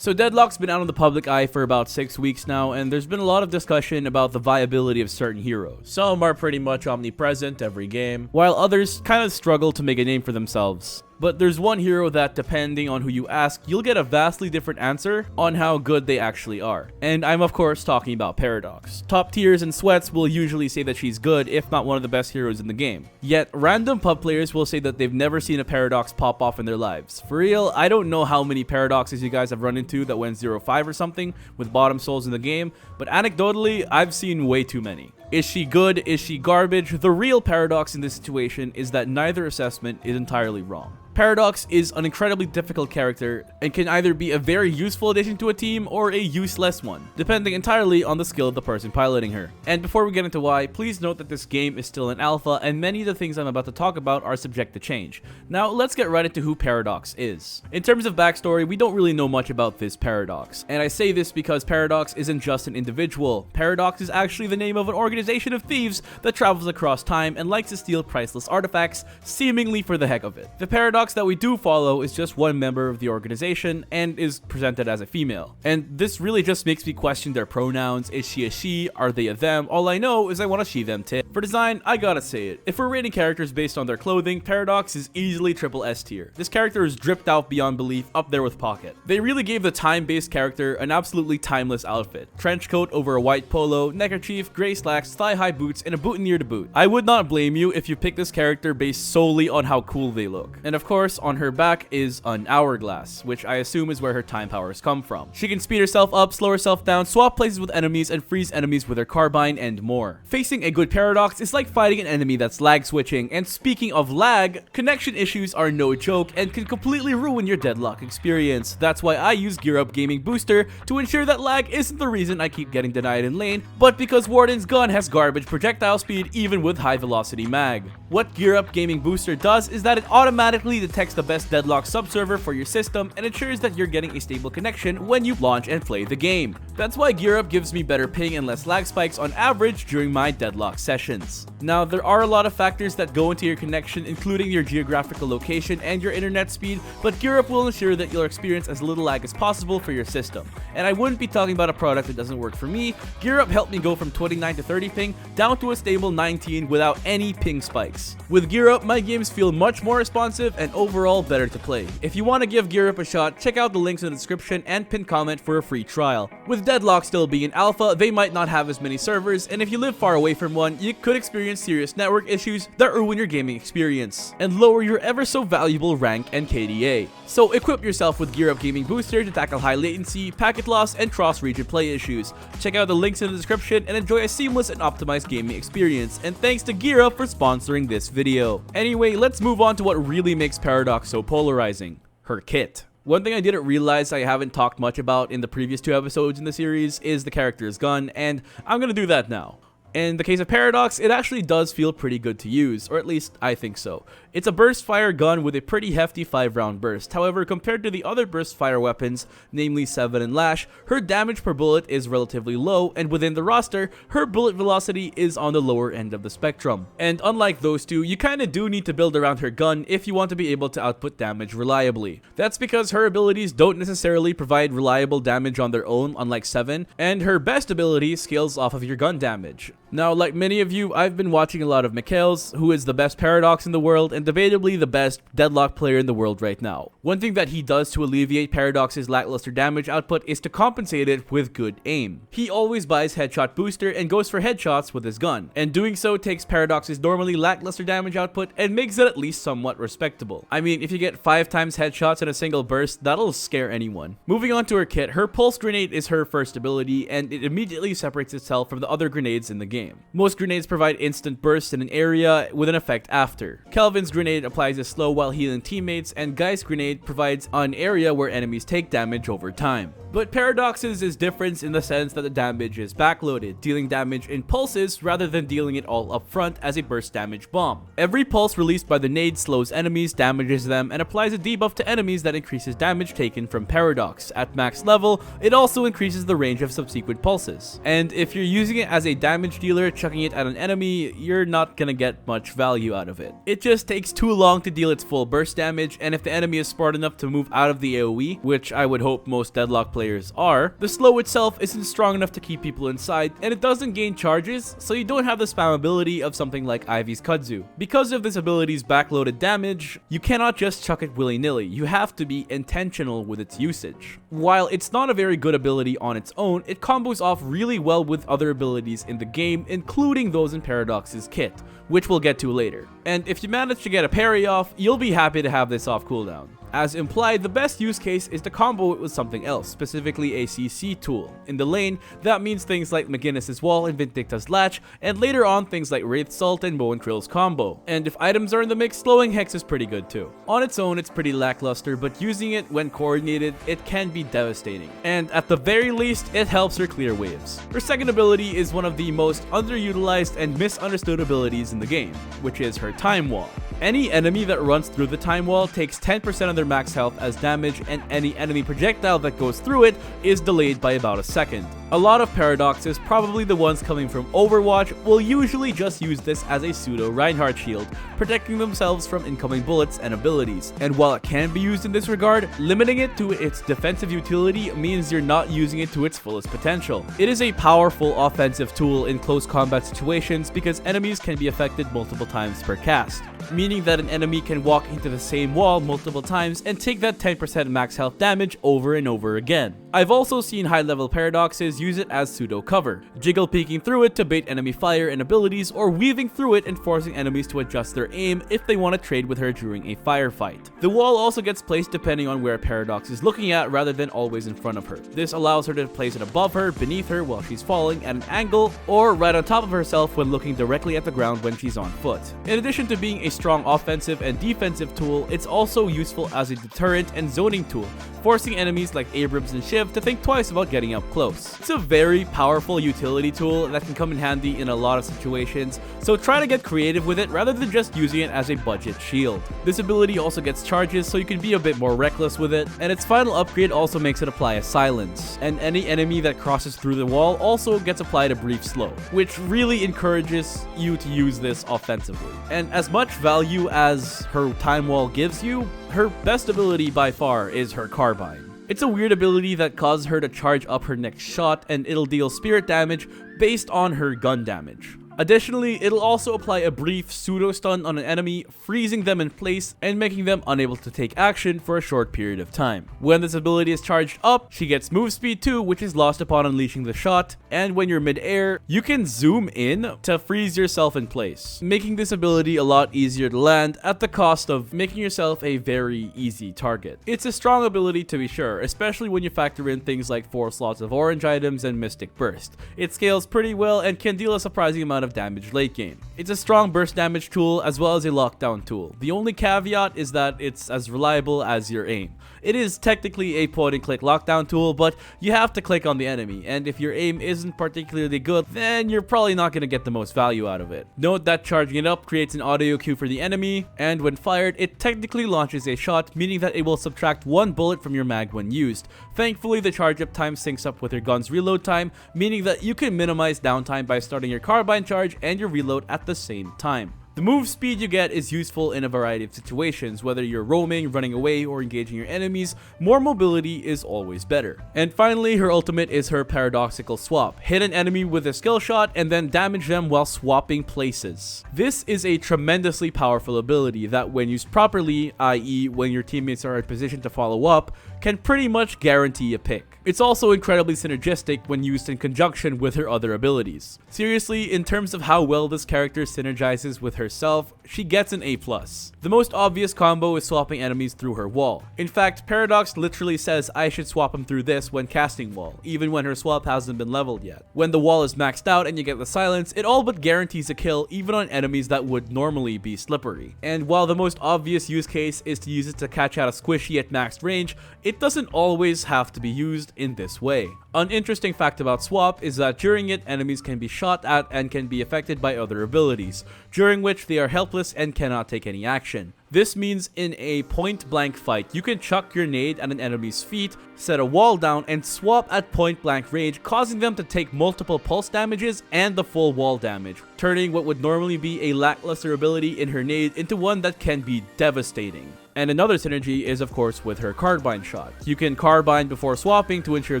So Deadlock's been out in the public eye for about 6 weeks now, and there's been a lot of discussion about the viability of certain heroes. Some are pretty much omnipresent every game, while others kind of struggle to make a name for themselves. But there's one hero that, depending on who you ask, you'll get a vastly different answer on how good they actually are. And I'm of course talking about Paradox. Top tiers and sweats will usually say that she's good, if not one of the best heroes in the game. Yet, random pub players will say that they've never seen a Paradox pop off in their lives. For real, I don't know how many Paradoxes you guys have run into that went 0-5 or something with bottom souls in the game, but anecdotally, I've seen way too many. Is she good? Is she garbage? The real paradox in this situation is that neither assessment is entirely wrong. Paradox is an incredibly difficult character and can either be a very useful addition to a team or a useless one, depending entirely on the skill of the person piloting her. And before we get into why, please note that this game is still in alpha and many of the things I'm about to talk about are subject to change. Now let's get right into who Paradox is. In terms of backstory, we don't really know much about this Paradox, and I say this because Paradox isn't just an individual. Paradox is actually the name of an organization of thieves that travels across time and likes to steal priceless artifacts, seemingly for the heck of it. The Paradox that we do follow is just one member of the organization and is presented as a female. And this really just makes me question their pronouns. Is she a she? Are they a them? All I know is I want a she them tip. For design, I gotta say it. If we're rating characters based on their clothing, Paradox is easily triple S tier. This character is dripped out beyond belief, up there with Pocket. They really gave the time-based character an absolutely timeless outfit. Trench coat over a white polo, neckerchief, gray slacks, thigh-high boots, and a boutonniere to boot. I would not blame you if you pick this character based solely on how cool they look. And of course, on her back is an hourglass, which I assume is where her time powers come from. She can speed herself up, slow herself down, swap places with enemies, and freeze enemies with her carbine and more. Facing a good Paradox is like fighting an enemy that's lag switching, and speaking of lag, connection issues are no joke and can completely ruin your Deadlock experience. That's why I use GearUP Gaming Booster to ensure that lag isn't the reason I keep getting denied in lane, but because Warden's gun has garbage projectile speed even with high velocity mag. What GearUP Gaming Booster does is that it automatically detects the best Deadlock subserver for your system and ensures that you're getting a stable connection when you launch and play the game. That's why GearUP gives me better ping and less lag spikes on average during my Deadlock sessions. Now, there are a lot of factors that go into your connection, including your geographical location and your internet speed, but GearUP will ensure that you'll experience as little lag as possible for your system. And I wouldn't be talking about a product that doesn't work for me. GearUP helped me go from 29 to 30 ping down to a stable 19 without any ping spikes. With GearUP, my games feel much more responsive and overall better to play. If you want to give GearUP a shot, check out the links in the description and pinned comment for a free trial. With Deadlock still being in alpha, they might not have as many servers, and if you live far away from one, you could experience serious network issues that ruin your gaming experience and lower your ever so valuable rank and KDA. So equip yourself with GearUP Gaming Booster to tackle high latency, packet loss, and cross-region play issues. Check out the links in the description and enjoy a seamless and optimized gaming experience. And thanks to GearUP for sponsoring this video. Anyway, let's move on to what really makes Paradox so polarizing. Her kit. One thing I didn't realize I haven't talked much about in the previous 2 episodes in the series is the character's gun, and I'm gonna do that now. In the case of Paradox, it actually does feel pretty good to use, or at least I think so. It's a burst fire gun with a pretty hefty 5-round burst. However, compared to the other burst fire weapons, namely 7 and Lash, her damage per bullet is relatively low, and within the roster, her bullet velocity is on the lower end of the spectrum. And unlike those two, you kinda do need to build around her gun if you want to be able to output damage reliably. That's because her abilities don't necessarily provide reliable damage on their own, unlike 7, and her best ability scales off of your gun damage. Now, like many of you, I've been watching a lot of Mikhail's, who is the best Paradox in the world and debatably the best Deadlock player in the world right now. One thing that he does to alleviate Paradox's lackluster damage output is to compensate it with good aim. He always buys Headshot Booster and goes for headshots with his gun, and doing so takes Paradox's normally lackluster damage output and makes it at least somewhat respectable. I mean, if you get 5 times headshots in a single burst, that'll scare anyone. Moving on to her kit, her Pulse Grenade is her first ability, and it immediately separates itself from the other grenades in the game. Most grenades provide instant bursts in an area with an effect after. Kelvin's grenade applies a slow while healing teammates, and Guy's grenade provides an area where enemies take damage over time. But Paradox's is different in the sense that the damage is backloaded, dealing damage in pulses rather than dealing it all up front as a burst damage bomb. Every pulse released by the nade slows enemies, damages them, and applies a debuff to enemies that increases damage taken from Paradox. At max level, it also increases the range of subsequent pulses. And if you're using it as a damage dealer healer chucking it at an enemy, you're not gonna get much value out of it. It just takes too long to deal its full burst damage, and if the enemy is smart enough to move out of the AoE, which I would hope most Deadlock players are, the slow itself isn't strong enough to keep people inside, and it doesn't gain charges, so you don't have the spam ability of something like Ivy's Kudzu. Because of this ability's backloaded damage, you cannot just chuck it willy-nilly, you have to be intentional with its usage. While it's not a very good ability on its own, it combos off really well with other abilities in the game, including those in Paradox's kit, which we'll get to later. And if you manage to get a parry off, you'll be happy to have this off cooldown. As implied, the best use case is to combo it with something else, specifically a CC tool. In the lane, that means things like McGinnis's Wall and Vindicta's Latch, and later on things like Wraith Salt and Bow and Krill's combo. And if items are in the mix, slowing Hex is pretty good too. On its own, it's pretty lackluster, but using it when coordinated, it can be devastating. And at the very least, it helps her clear waves. Her second ability is one of the most underutilized and misunderstood abilities in the game, which is her Time Wall. Any enemy that runs through the Time Wall takes 10% of their max health as damage, and any enemy projectile that goes through it is delayed by about a second. A lot of Paradoxes, probably the ones coming from Overwatch, will usually just use this as a pseudo Reinhardt shield, protecting themselves from incoming bullets and abilities. And while it can be used in this regard, limiting it to its defensive utility means you're not using it to its fullest potential. It is a powerful offensive tool in close combat situations because enemies can be affected multiple times per cast, meaning that an enemy can walk into the same wall multiple times and take that 10% max health damage over and over again. I've also seen high-level Paradoxes use it as pseudo cover, jiggle peeking through it to bait enemy fire and abilities, or weaving through it and forcing enemies to adjust their aim if they want to trade with her during a firefight. The wall also gets placed depending on where Paradox is looking at rather than always in front of her. This allows her to place it above her, beneath her while she's falling at an angle, or right on top of herself when looking directly at the ground when she's on foot. In addition to being a strong offensive and defensive tool, it's also useful as a deterrent and zoning tool, forcing enemies like Abrams and Shiv to think twice about getting up close. It's a very powerful utility tool that can come in handy in a lot of situations, so try to get creative with it rather than just using it as a budget shield. This ability also gets charges, so you can be a bit more reckless with it, and its final upgrade also makes it apply a silence, and any enemy that crosses through the wall also gets applied a brief slow, which really encourages you to use this offensively. And as much value as her Time Wall gives you, her best ability by far is her Carbine. It's a weird ability that causes her to charge up her next shot, and it'll deal spirit damage based on her gun damage. Additionally, it'll also apply a brief pseudo stun on an enemy, freezing them in place and making them unable to take action for a short period of time. When this ability is charged up, she gets move speed too, which is lost upon unleashing the shot, and when you're mid-air, you can zoom in to freeze yourself in place, making this ability a lot easier to land at the cost of making yourself a very easy target. It's a strong ability to be sure, especially when you factor in things like 4 slots of orange items and Mystic Burst. It scales pretty well and can deal a surprising amount of damage late game. It's a strong burst damage tool as well as a lockdown tool. The only caveat is that it's as reliable as your aim. It is technically a point and click lockdown tool, but you have to click on the enemy, and if your aim isn't particularly good, then you're probably not going to get the most value out of it. Note that charging it up creates an audio cue for the enemy, and when fired, it technically launches a shot, meaning that it will subtract 1 bullet from your mag when used. Thankfully, the charge up time syncs up with your gun's reload time, meaning that you can minimize downtime by starting your carbine charge and your reload at the same time. The move speed you get is useful in a variety of situations, whether you're roaming, running away, or engaging your enemies. More mobility is always better. And finally, her ultimate is her Paradoxical Swap. Hit an enemy with a skill shot and then damage them while swapping places. This is a tremendously powerful ability that, when used properly, i.e. when your teammates are in position to follow up, can pretty much guarantee a pick. It's also incredibly synergistic when used in conjunction with her other abilities. Seriously, in terms of how well this character synergizes with herself, she gets an A+. The most obvious combo is swapping enemies through her wall. In fact, Paradox literally says I should swap him through this when casting wall, even when her swap hasn't been leveled yet. When the wall is maxed out and you get the silence, it all but guarantees a kill even on enemies that would normally be slippery. And while the most obvious use case is to use it to catch out a squishy at maxed range, it doesn't always have to be used in this way. An interesting fact about Swap is that during it, enemies can be shot at and can be affected by other abilities, during which they are helpless and cannot take any action. This means in a point-blank fight, you can chuck your nade at an enemy's feet, set a wall down, and swap at point-blank range, causing them to take multiple pulse damages and the full wall damage, turning what would normally be a lackluster ability in her nade into one that can be devastating. And another synergy is of course with her carbine shot. You can carbine before swapping to ensure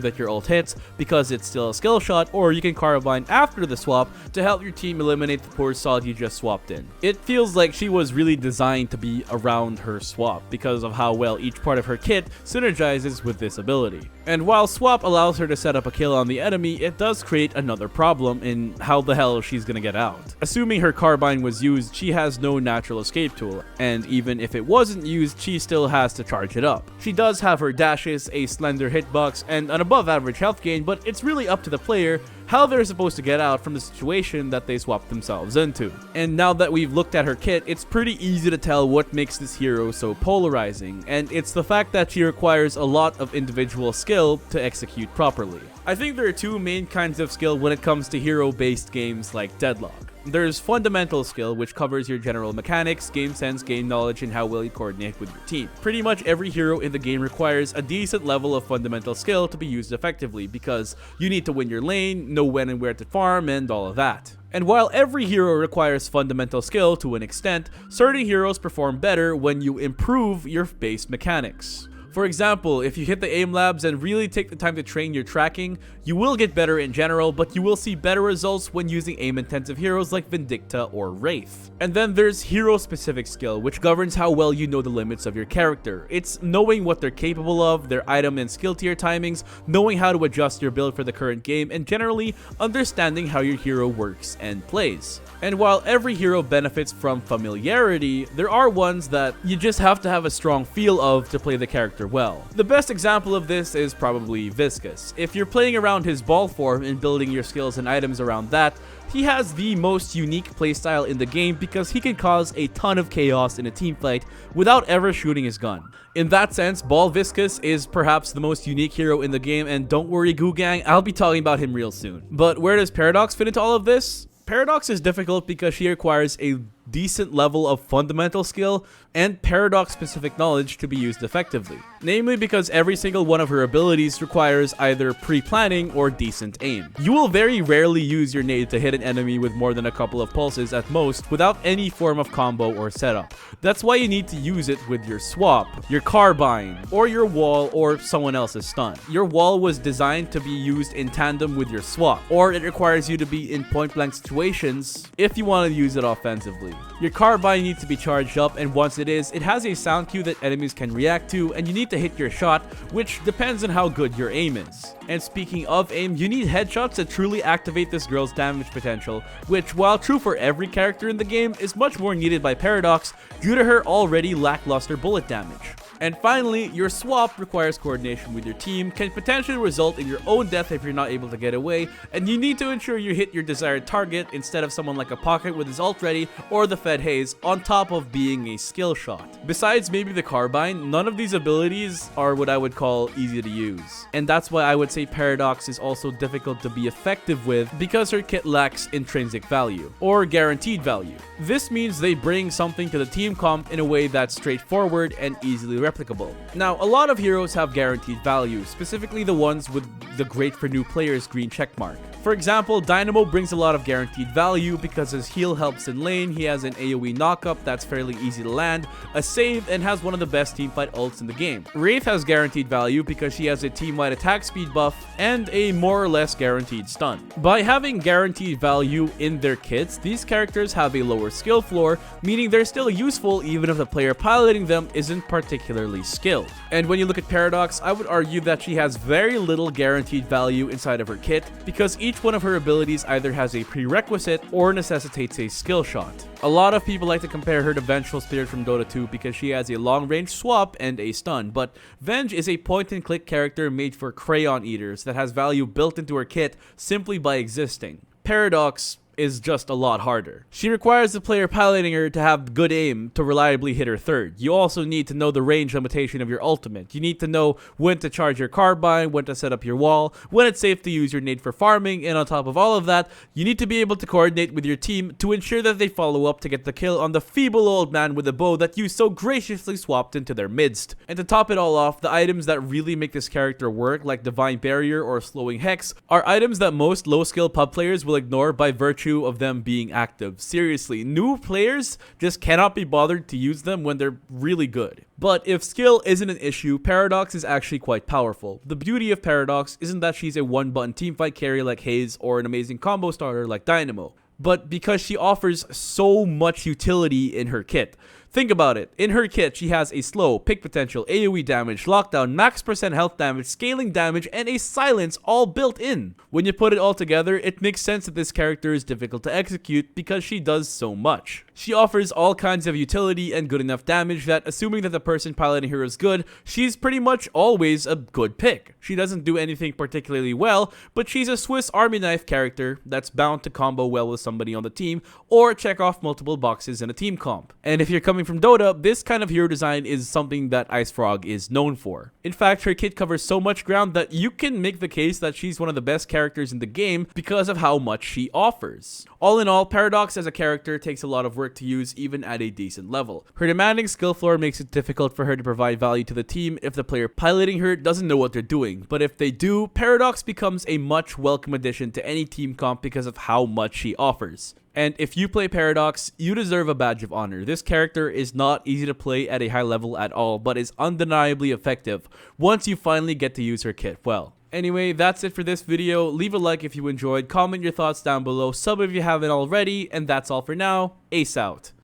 that your ult hits because it's still a skill shot, or you can carbine after the swap to help your team eliminate the poor sod you just swapped in. It feels like she was really designed to be around her swap because of how well each part of her kit synergizes with this ability. And while swap allows her to set up a kill on the enemy, it does create another problem in how the hell she's gonna get out. Assuming her carbine was used, she has no natural escape tool, and even if it wasn't used, she still has to charge it up. She does have her dashes, a slender hitbox, and an above average health gain, but it's really up to the player how they're supposed to get out from the situation that they swapped themselves into. And now that we've looked at her kit, it's pretty easy to tell what makes this hero so polarizing, and it's the fact that she requires a lot of individual skill to execute properly. I think there are two main kinds of skill when it comes to hero-based games like Deadlock. There's fundamental skill, which covers your general mechanics, game sense, game knowledge, and how well you coordinate with your team. Pretty much every hero in the game requires a decent level of fundamental skill to be used effectively, because you need to win your lane, know when and where to farm, and all of that. And while every hero requires fundamental skill to an extent, certain heroes perform better when you improve your base mechanics. For example, if you hit the aim labs and really take the time to train your tracking, you will get better in general, but you will see better results when using aim-intensive heroes like Vindicta or Wraith. And then there's hero-specific skill, which governs how well you know the limits of your character. It's knowing what they're capable of, their item and skill tier timings, knowing how to adjust your build for the current game, and generally understanding how your hero works and plays. And while every hero benefits from familiarity, there are ones that you just have to have a strong feel of to play the character well. The best example of this is probably Viscous. If you're playing around his ball form and building your skills and items around that, he has the most unique playstyle in the game because he can cause a ton of chaos in a teamfight without ever shooting his gun. In that sense, Ball Viscous is perhaps the most unique hero in the game, and don't worry Goo Gang, I'll be talking about him real soon. But where does Paradox fit into all of this? Paradox is difficult because she requires a decent level of fundamental skill and Paradox-specific knowledge to be used effectively. Namely because every single one of her abilities requires either pre-planning or decent aim. You will very rarely use your nade to hit an enemy with more than a couple of pulses at most without any form of combo or setup. That's why you need to use it with your swap, your carbine, or your wall, or someone else's stun. Your wall was designed to be used in tandem with your swap, or it requires you to be in point-blank situations if you want to use it offensively. Your carbine needs to be charged up, and once it is, it has a sound cue that enemies can react to, and you need to hit your shot, which depends on how good your aim is. And speaking of aim, you need headshots to truly activate this girl's damage potential, which, while true for every character in the game, is much more needed by Paradox due to her already lackluster bullet damage. And finally, your swap requires coordination with your team, can potentially result in your own death if you're not able to get away, and you need to ensure you hit your desired target instead of someone like a Pocket with his ult ready or the Fed Haze, on top of being a skill shot. Besides maybe the carbine, none of these abilities are what I would call easy to use. And that's why I would say Paradox is also difficult to be effective with because her kit lacks intrinsic value, or guaranteed value. This means they bring something to the team comp in a way that's straightforward and easily replicable. Now, a lot of heroes have guaranteed value, specifically the ones with the great for new players green checkmark. For example, Dynamo brings a lot of guaranteed value because his heal helps in lane, he has an AoE knockup that's fairly easy to land, a save, and has one of the best teamfight ults in the game. Wraith has guaranteed value because she has a team-wide attack speed buff and a more or less guaranteed stun. By having guaranteed value in their kits, these characters have a lower skill floor, meaning they're still useful even if the player piloting them isn't particularly skilled. And when you look at Paradox, I would argue that she has very little guaranteed value inside of her kit because each one of her abilities either has a prerequisite or necessitates a skill shot. A lot of people like to compare her to Vengeful Spirit from Dota 2 because she has a long-range swap and a stun, but Venge is a point-and-click character made for crayon eaters that has value built into her kit simply by existing. Paradox is just a lot harder. She requires the player piloting her to have good aim to reliably hit her third. You also need to know the range limitation of your ultimate. You need to know when to charge your carbine, when to set up your wall, when it's safe to use your nade for farming, and on top of all of that, you need to be able to coordinate with your team to ensure that they follow up to get the kill on the feeble old man with a bow that you so graciously swapped into their midst. And to top it all off, the items that really make this character work, like Divine Barrier or Slowing Hex, are items that most low-skill pub players will ignore by virtue of them being active. Seriously, new players just cannot be bothered to use them when they're really good. But if skill isn't an issue, Paradox is actually quite powerful. The beauty of Paradox isn't that she's a one-button teamfight carry like Haze or an amazing combo starter like Dynamo, but because she offers so much utility in her kit. Think about it. In her kit, she has a slow, pick potential, AoE damage, lockdown, max % health damage, scaling damage, and a silence all built in. When you put it all together, it makes sense that this character is difficult to execute because she does so much. She offers all kinds of utility and good enough damage that, assuming that the person piloting her is good, she's pretty much always a good pick. She doesn't do anything particularly well, but she's a Swiss Army knife character that's bound to combo well with somebody on the team or check off multiple boxes in a team comp. And if you're coming from Dota, this kind of hero design is something that Ice Frog is known for. In fact, her kit covers so much ground that you can make the case that she's one of the best characters in the game because of how much she offers. All in all, Paradox as a character takes a lot of work to use even at a decent level. Her demanding skill floor makes it difficult for her to provide value to the team if the player piloting her doesn't know what they're doing, but if they do, Paradox becomes a much welcome addition to any team comp because of how much she offers. And if you play Paradox, you deserve a badge of honor. This character is not easy to play at a high level at all, but is undeniably effective once you finally get to use her kit well. Anyway, that's it for this video. Leave a like if you enjoyed, comment your thoughts down below, sub if you haven't already, and that's all for now. Ace out.